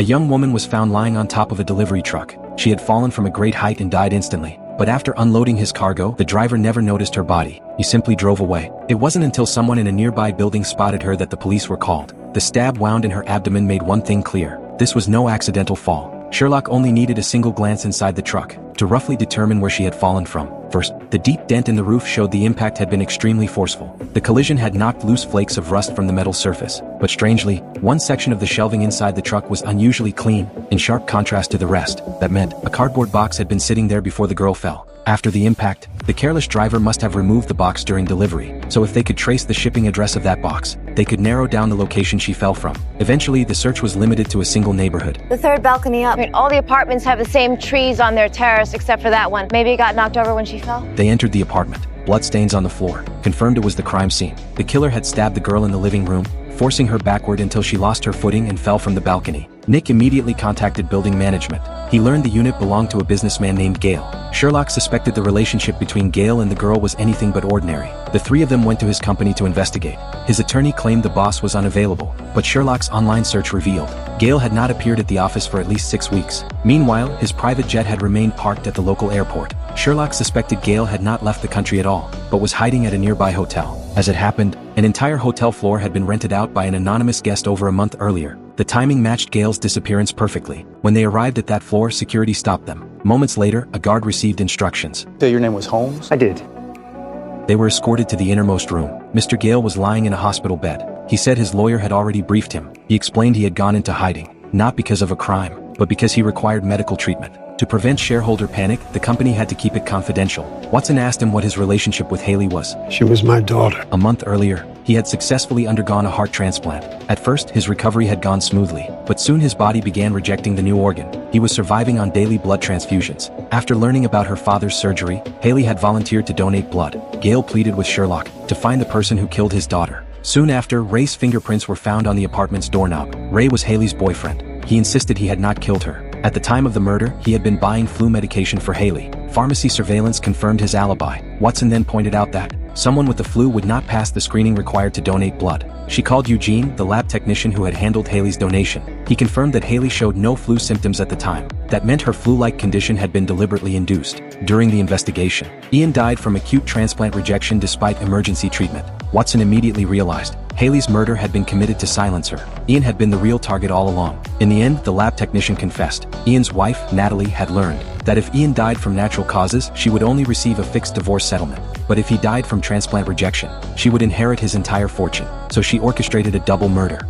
young woman was found lying on top of a delivery truck. She had fallen from a great height and died instantly. But after unloading his cargo, the driver never noticed her body. He simply drove away. It wasn't until someone in a nearby building spotted her that the police were called. The stab wound in her abdomen made one thing clear. This was no accidental fall. Sherlock only needed a single glance inside the truck to roughly determine where she had fallen from. First, the deep dent in the roof showed the impact had been extremely forceful. The collision had knocked loose flakes of rust from the metal surface. But strangely, one section of the shelving inside the truck was unusually clean, in sharp contrast to the rest. That meant a cardboard box had been sitting there before the girl fell. After the impact, the careless driver must have removed the box during delivery, so if they could trace the shipping address of that box, they could narrow down the location she fell from. Eventually, the search was limited to a single neighborhood. The third balcony up. All the apartments have the same trees on their terrace except for that one. Maybe it got knocked over when she fell? They entered the apartment. Bloodstains on the floor confirmed it was the crime scene. The killer had stabbed the girl in the living room, forcing her backward until she lost her footing and fell from the balcony. Nick immediately contacted building management. He learned the unit belonged to a businessman named Gale. Sherlock suspected the relationship between Gale and the girl was anything but ordinary. The three of them went to his company to investigate. His attorney claimed the boss was unavailable, but Sherlock's online search revealed Gale had not appeared at the office for at least 6 weeks. Meanwhile, his private jet had remained parked at the local airport. Sherlock suspected Gale had not left the country at all, but was hiding at a nearby hotel. As it happened, an entire hotel floor had been rented out by an anonymous guest over a month earlier. The timing matched Gale's disappearance perfectly. When they arrived at that floor, security stopped them. Moments later, a guard received instructions. So your name was Holmes? I did. They were escorted to the innermost room. Mr. Gale was lying in a hospital bed. He said his lawyer had already briefed him. He explained he had gone into hiding, not because of a crime, but because he required medical treatment. To prevent shareholder panic, the company had to keep it confidential. Watson asked him what his relationship with Haley was. She was my daughter. A month earlier, he had successfully undergone a heart transplant. At first, his recovery had gone smoothly, but soon his body began rejecting the new organ. He was surviving on daily blood transfusions. After learning about her father's surgery, Haley had volunteered to donate blood. Gale pleaded with Sherlock to find the person who killed his daughter. Soon after, Ray's fingerprints were found on the apartment's doorknob. Ray was Haley's boyfriend. He insisted he had not killed her. At the time of the murder, he had been buying flu medication for Haley. Pharmacy surveillance confirmed his alibi. Watson then pointed out that someone with the flu would not pass the screening required to donate blood. She called Eugene, the lab technician who had handled Haley's donation. He confirmed that Haley showed no flu symptoms at the time. That meant her flu-like condition had been deliberately induced. During the investigation, Ian died from acute transplant rejection despite emergency treatment. Watson immediately realized Haley's murder had been committed to silence her. Ian had been the real target all along. In the end, the lab technician confessed. Ian's wife, Natalie, had learned that if Ian died from natural causes, she would only receive a fixed divorce settlement. But if he died from transplant rejection, she would inherit his entire fortune. So she orchestrated a double murder.